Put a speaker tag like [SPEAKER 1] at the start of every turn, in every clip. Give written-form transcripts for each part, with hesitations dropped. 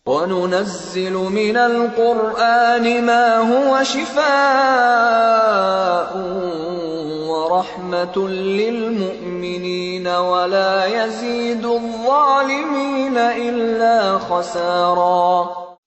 [SPEAKER 1] وَنُنَزِّلُ مِنَ الْقُرْآنِ مَا هُوَ شِفَاءٌ وَرَحْمَةٌ لِّلْمُؤْمِنِينَ وَلَا يَزِيدُ الظَّالِمِينَ إِلَّا خَسَارًا۔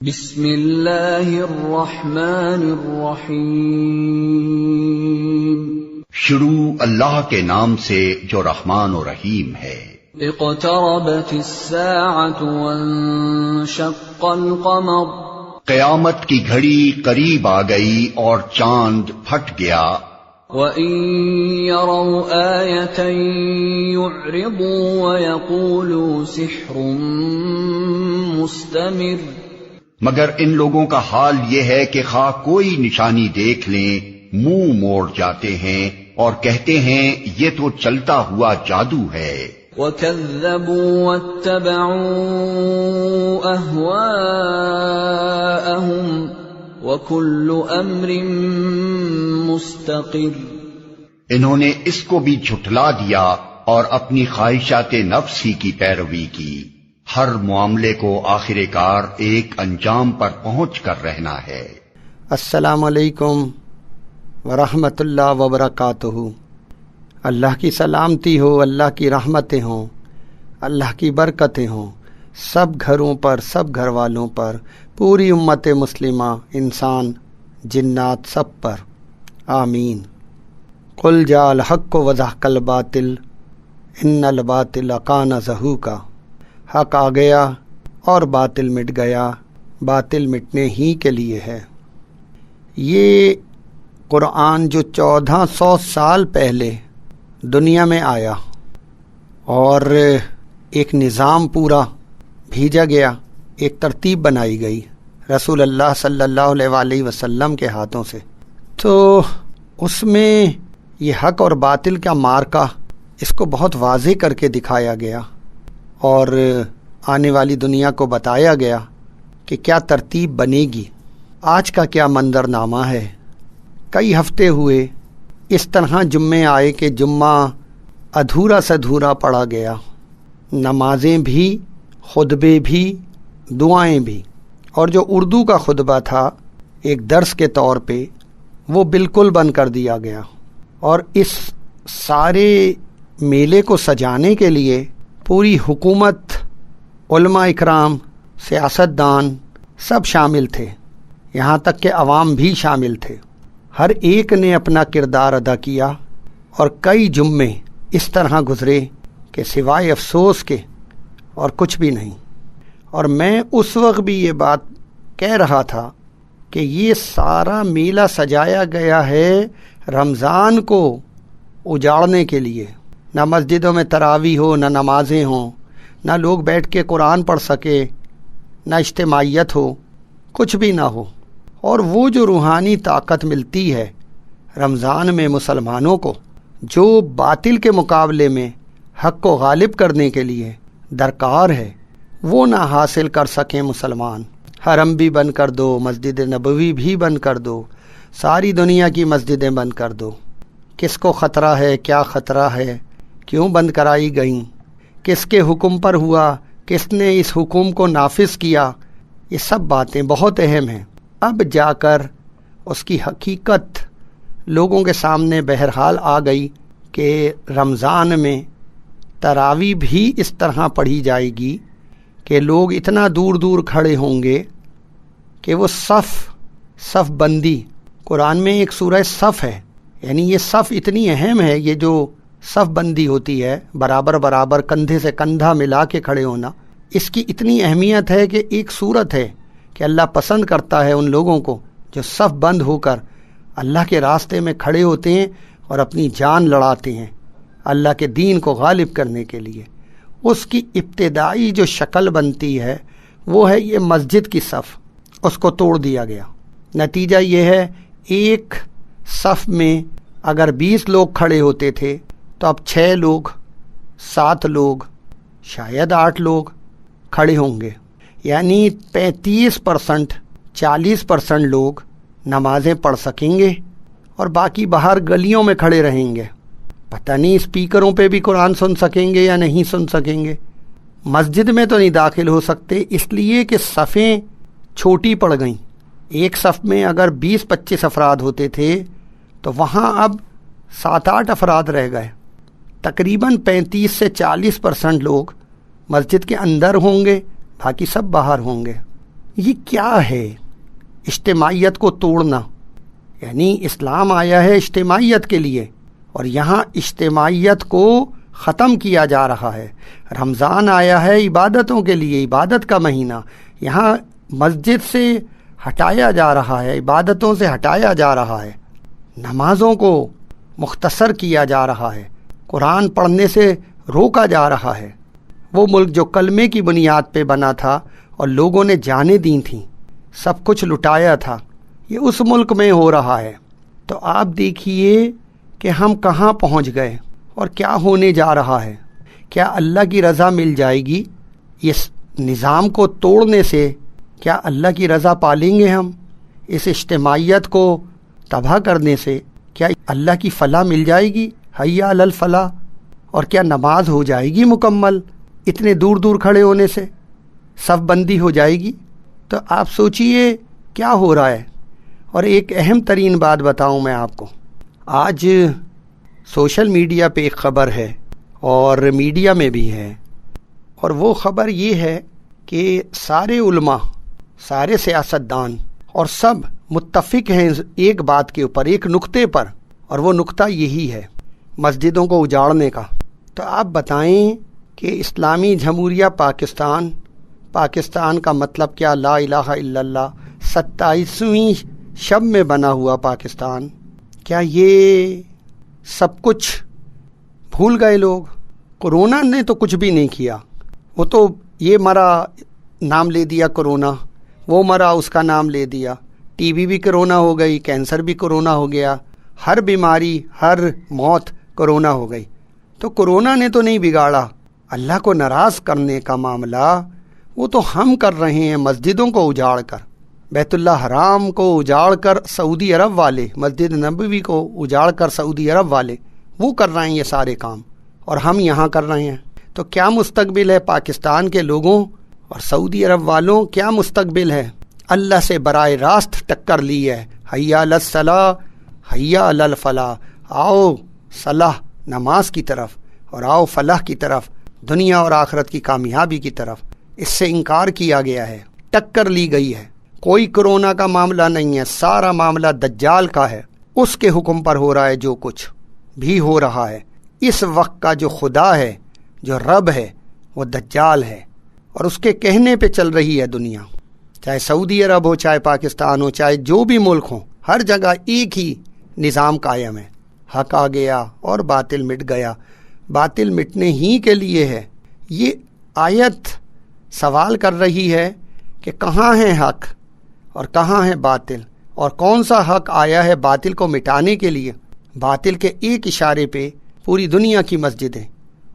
[SPEAKER 1] بسم اللہ الرحمن الرحیم۔
[SPEAKER 2] شروع اللہ کے نام سے جو رحمان و رحیم ہے۔
[SPEAKER 1] اقتربت الساعة وانشق القمر۔
[SPEAKER 2] قیامت کی گھڑی قریب آ گئی اور چاند پھٹ گیا۔
[SPEAKER 1] وَإِن يَرَوْا آيَةً يُعْرِضُوا وَيَقُولُوا سِحْرٌ مُسْتَمِرٌّ۔
[SPEAKER 2] مگر ان لوگوں کا حال یہ ہے کہ خواہ کوئی نشانی دیکھ لیں منہ موڑ جاتے ہیں اور کہتے ہیں یہ تو چلتا ہوا جادو ہے۔
[SPEAKER 1] وَكَذَّبُوا وَاتَّبَعُوا أَهْوَاءَهُمْ وَكُلُّ أَمْرٍ مُسْتَقِرٌّ۔
[SPEAKER 2] انہوں نے اس کو بھی جھٹلا دیا اور اپنی خواہشات نفس ہی کی پیروی کی۔ ہر معاملے کو آخر کار ایک انجام پر پہنچ کر رہنا ہے۔
[SPEAKER 3] السلام علیکم ورحمۃ اللہ وبرکاتہ۔ اللہ کی سلامتی ہو، اللہ کی رحمتیں ہوں، اللہ کی برکتیں ہوں سب گھروں پر، سب گھر والوں پر، پوری امت مسلمہ، انسان جنات سب پر، آمین۔ قل جاء الحق وزهق الباطل ان الباطل کان زہوقا۔ حق آ گیا اور باطل مٹ گیا، باطل مٹنے ہی کے لیے ہے۔ یہ قرآن جو 1400 سال پہلے دنیا میں آیا اور ایک نظام پورا بھیجا گیا، ایک ترتیب بنائی گئی رسول اللہ صلی اللہ علیہ وسلم کے ہاتھوں سے، تو اس میں یہ حق اور باطل کا مارکا اس کو بہت واضح کر کے دکھایا گیا اور آنے والی دنیا کو بتایا گیا کہ کیا ترتیب بنے گی، آج کا کیا منظرنامہ ہے۔ کئی ہفتے ہوئے اس طرح جمعے آئے کہ جمعہ ادھورا سے ادھورا پڑا گیا، نمازیں بھی، خطبے بھی، دعائیں بھی، اور جو اردو کا خطبہ تھا ایک درس کے طور پہ وہ بالکل بند کر دیا گیا۔ اور اس سارے میلے کو سجانے کے لیے پوری حکومت، علماء اکرام، سیاستدان سب شامل تھے، یہاں تک کہ عوام بھی شامل تھے۔ ہر ایک نے اپنا کردار ادا کیا اور کئی جمعے اس طرح گزرے کہ سوائے افسوس کے اور کچھ بھی نہیں۔ اور میں اس وقت بھی یہ بات کہہ رہا تھا کہ یہ سارا میلہ سجایا گیا ہے رمضان کو اجاڑنے کے لیے، نہ مسجدوں میں تراویح ہو، نہ نمازیں ہوں، نہ لوگ بیٹھ کے قرآن پڑھ سکے، نہ اجتماعیت ہو، کچھ بھی نہ ہو۔ اور وہ جو روحانی طاقت ملتی ہے رمضان میں مسلمانوں کو، جو باطل کے مقابلے میں حق کو غالب کرنے کے لیے درکار ہے، وہ نہ حاصل کر سکیں مسلمان۔ حرم بھی بند کر دو، مسجد نبوی بھی بند کر دو، ساری دنیا کی مسجدیں بند کر دو، کس کو خطرہ ہے، کیا خطرہ ہے، کیوں بند کرائی گئیں، کس کے حکم پر ہوا، کس نے اس حکم کو نافذ کیا، یہ سب باتیں بہت اہم ہیں۔ اب جا کر اس کی حقیقت لوگوں کے سامنے بہرحال آ گئی کہ رمضان میں تراویح بھی اس طرح پڑھی جائے گی کہ لوگ اتنا دور دور کھڑے ہوں گے کہ وہ صف بندی، قرآن میں ایک سورہ صف ہے، یعنی یہ صف اتنی اہم ہے، یہ جو صف بندی ہوتی ہے برابر برابر کندھے سے کندھا ملا کے کھڑے ہونا، اس کی اتنی اہمیت ہے کہ ایک صورت ہے کہ اللہ پسند کرتا ہے ان لوگوں کو جو صف بند ہو کر اللہ کے راستے میں کھڑے ہوتے ہیں اور اپنی جان لڑاتے ہیں اللہ کے دین کو غالب کرنے کے لیے۔ اس کی ابتدائی جو شکل بنتی ہے وہ ہے یہ مسجد کی صف، اس کو توڑ دیا گیا۔ نتیجہ یہ ہے ایک صف میں اگر 20 لوگ کھڑے ہوتے تھے تو اب 6 لوگ، 7 لوگ، شاید 8 لوگ کھڑے ہوں گے، یعنی 35%، 40% لوگ نمازیں پڑھ سکیں گے اور باقی باہر گلیوں میں کھڑے رہیں گے۔ پتہ نہیں اسپیکروں پہ بھی قرآن سن سکیں گے یا نہیں سن سکیں گے، مسجد میں تو نہیں داخل ہو سکتے، اس لیے کہ صفیں چھوٹی پڑ گئیں۔ ایک صف میں اگر 20-25 افراد ہوتے تھے تو وہاں اب 7-8 افراد رہ گئے۔ تقریباً 35 سے 40% لوگ مسجد کے اندر ہوں گے، باقی سب باہر ہوں گے۔ یہ کیا ہے؟ اجتماعیت کو توڑنا، یعنی اسلام آیا ہے اجتماعیت کے لیے اور یہاں اجتماعیت کو ختم کیا جا رہا ہے۔ رمضان آیا ہے عبادتوں کے لیے، عبادت کا مہینہ، یہاں مسجد سے ہٹایا جا رہا ہے، عبادتوں سے ہٹایا جا رہا ہے، نمازوں کو مختصر کیا جا رہا ہے، قرآن پڑھنے سے روکا جا رہا ہے۔ وہ ملک جو کلمے کی بنیاد پہ بنا تھا اور لوگوں نے جانیں دی تھیں، سب کچھ لٹایا تھا، یہ اس ملک میں ہو رہا ہے۔ تو آپ دیکھیے کہ ہم کہاں پہنچ گئے اور کیا ہونے جا رہا ہے۔ کیا اللہ کی رضا مل جائے گی اس نظام کو توڑنے سے؟ کیا اللہ کی رضا پالیں گے ہم اس اجتماعیت کو تباہ کرنے سے؟ کیا اللہ کی فلاح مل جائے گی، حی علی الفلاح؟ اور کیا نماز ہو جائے گی مکمل اتنے دور دور کھڑے ہونے سے؟ صف بندی ہو جائے گی؟ تو آپ سوچئے کیا ہو رہا ہے۔ اور ایک اہم ترین بات بتاؤں میں آپ کو، آج سوشل میڈیا پہ ایک خبر ہے اور میڈیا میں بھی ہے، اور وہ خبر یہ ہے کہ سارے علماء، سارے سیاستدان اور سب متفق ہیں ایک بات کے اوپر، ایک نقطے پر، اور وہ نقطہ یہی ہے مسجدوں کو اجاڑنے کا۔ تو آپ بتائیں کہ اسلامی جمہوریہ پاکستان کا مطلب کیا؟ لا الہ الا اللہ، 27ویں شب میں بنا ہوا پاکستان، کیا یہ سب کچھ بھول گئے لوگ؟ کورونا نے تو کچھ بھی نہیں کیا، وہ تو یہ مرا نام لے دیا کورونا، وہ مرا اس کا نام لے دیا، ٹی بی بھی کورونا ہو گئی، کینسر بھی کورونا ہو گیا، ہر بیماری، ہر موت کورونا ہو گئی۔ تو کورونا نے تو نہیں بگاڑا۔ اللہ کو ناراض کرنے کا معاملہ وہ تو ہم کر رہے ہیں، مسجدوں کو اجاڑ کر، بیت اللہ حرام کو اجاڑ کر سعودی عرب والے، مسجد نبوی کو اجاڑ کر سعودی عرب والے، وہ کر رہے ہیں یہ سارے کام، اور ہم یہاں کر رہے ہیں۔ تو کیا مستقبل ہے پاکستان کے لوگوں اور سعودی عرب والوں؟ کیا مستقبل ہے؟ اللہ سے براہ راست ٹکر لی ہے، حی علی الصلاح، حی علی الفلاح، آؤ صلاح نماز کی طرف اور آؤ فلاح کی طرف، دنیا اور آخرت کی کامیابی کی طرف۔ اس سے انکار کیا گیا ہے، ٹکر لی گئی ہے۔ کوئی کرونا کا معاملہ نہیں ہے، سارا معاملہ دجال کا ہے، اس کے حکم پر ہو رہا ہے جو کچھ بھی ہو رہا ہے۔ اس وقت کا جو خدا ہے، جو رب ہے، وہ دجال ہے، اور اس کے کہنے پہ چل رہی ہے دنیا، چاہے سعودی عرب ہو، چاہے پاکستان ہو، چاہے جو بھی ملک ہو، ہر جگہ ایک ہی نظام قائم ہے، حق آ گیا اور باطل مٹ گیا۔ باطل مٹنے ہی کے لیے ہے۔ یہ آیت سوال کر رہی ہے کہ کہاں ہے حق اور کہاں ہے باطل، اور کون سا حق آیا ہے باطل کو مٹانے کے لیے۔ باطل کے ایک اشارے پہ پوری دنیا کی مسجدیں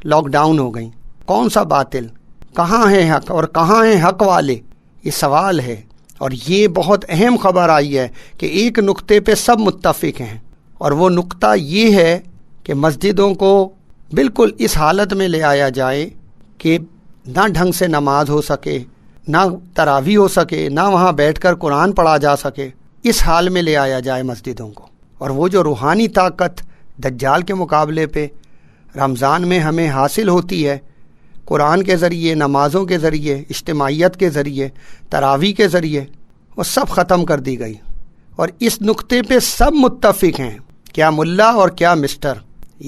[SPEAKER 3] لاک ڈاؤن ہو گئیں۔ کون سا باطل؟ کہاں ہے حق اور کہاں ہیں حق والے؟ یہ سوال ہے، اور یہ بہت اہم خبر آئی ہے کہ ایک نقطے پہ سب متفق ہیں، اور وہ نقطہ یہ ہے کہ مسجدوں کو بالکل اس حالت میں لے آیا جائے کہ نہ ڈھنگ سے نماز ہو سکے، نہ تراویح ہو سکے، نہ وہاں بیٹھ کر قرآن پڑھا جا سکے، اس حال میں لے آیا جائے مسجدوں کو۔ اور وہ جو روحانی طاقت دجال کے مقابلے پہ رمضان میں ہمیں حاصل ہوتی ہے، قرآن کے ذریعے، نمازوں کے ذریعے، اجتماعیت کے ذریعے، تراویح کے ذریعے، وہ سب ختم کر دی گئی۔ اور اس نقطے پہ سب متفق ہیں، کیا ملا اور کیا مسٹر۔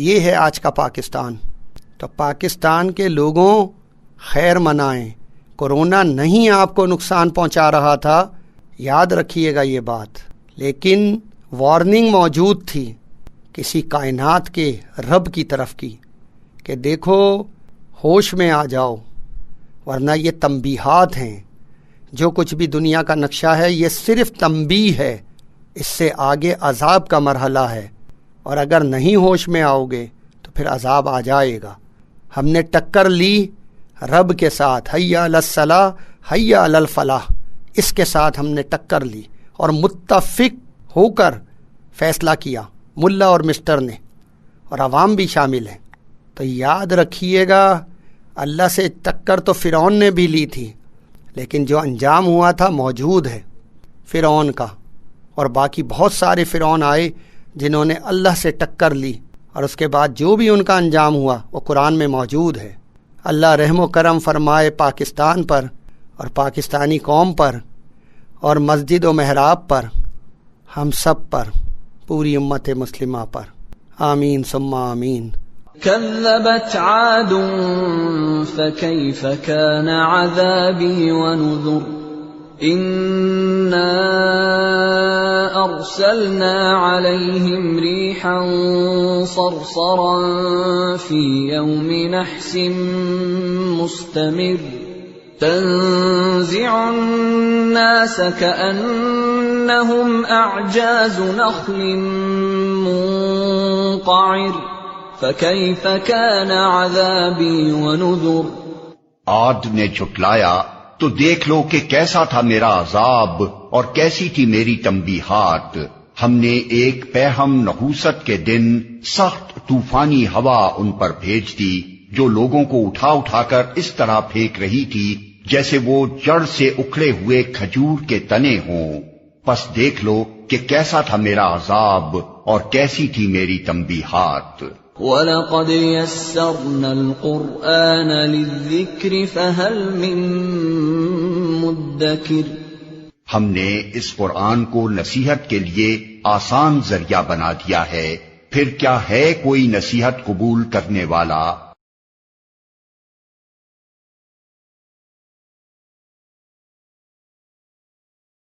[SPEAKER 3] یہ ہے آج کا پاکستان۔ تو پاکستان کے لوگوں، خیر منائیں، کورونا نہیں آپ کو نقصان پہنچا رہا تھا، یاد رکھیے گا یہ بات، لیکن وارننگ موجود تھی کسی کائنات کے رب کی طرف کی کہ دیکھو ہوش میں آ جاؤ، ورنہ یہ تنبیہات ہیں۔ جو کچھ بھی دنیا کا نقشہ ہے یہ صرف تنبیہ ہے، اس سے آگے عذاب کا مرحلہ ہے، اور اگر نہیں ہوش میں آؤ گے تو پھر عذاب آ جائے گا۔ ہم نے ٹکر لی رب کے ساتھ، حی علی الصلاح، حی علی الفلاح، اس کے ساتھ ہم نے ٹکر لی اور متفق ہو کر فیصلہ کیا، ملا اور مسٹر نے، اور عوام بھی شامل ہیں۔ تو یاد رکھیے گا اللہ سے ٹکر تو فرعون نے بھی لی تھی، لیکن جو انجام ہوا تھا موجود ہے فرعون کا، اور باقی بہت سارے فرعون آئے جنہوں نے اللہ سے ٹکر لی، اور اس کے بعد جو بھی ان کا انجام ہوا وہ قرآن میں موجود ہے۔ اللہ رحم و کرم فرمائے پاکستان پر اور پاکستانی قوم پر اور مسجد و محراب پر، ہم سب پر، پوری امت مسلمہ پر، آمین ثم آمین۔
[SPEAKER 1] كذبت عاد فكيف كان عذابي ونذر إنا أرسلنا عليهم ريحا صرصرا في يوم نحس مستمر تنزع الناس كأنهم أعجاز نخل منقعر فكيف كان عذابي ونذر۔
[SPEAKER 2] عاد نے جھٹلایا تو دیکھ لو کہ کیسا تھا میرا عذاب اور کیسی تھی میری تنبیہات۔ ہم نے ایک پیہم نحوست کے دن سخت طوفانی ہوا ان پر بھیج دی جو لوگوں کو اٹھا اٹھا کر اس طرح پھینک رہی تھی جیسے وہ جڑ سے اکھڑے ہوئے کھجور کے تنے ہوں۔ پس دیکھ لو کہ کیسا تھا میرا عذاب اور کیسی تھی میری تنبیہات۔
[SPEAKER 1] وَلَقَدْ يَسَّرْنَا الْقُرْآنَ لِلذِّكْرِ فَهَلْ مِن مُدَّكِرٍ۔
[SPEAKER 2] ہم نے اس قرآن کو نصیحت کے لیے آسان ذریعہ بنا دیا ہے، پھر کیا ہے کوئی نصیحت قبول کرنے والا؟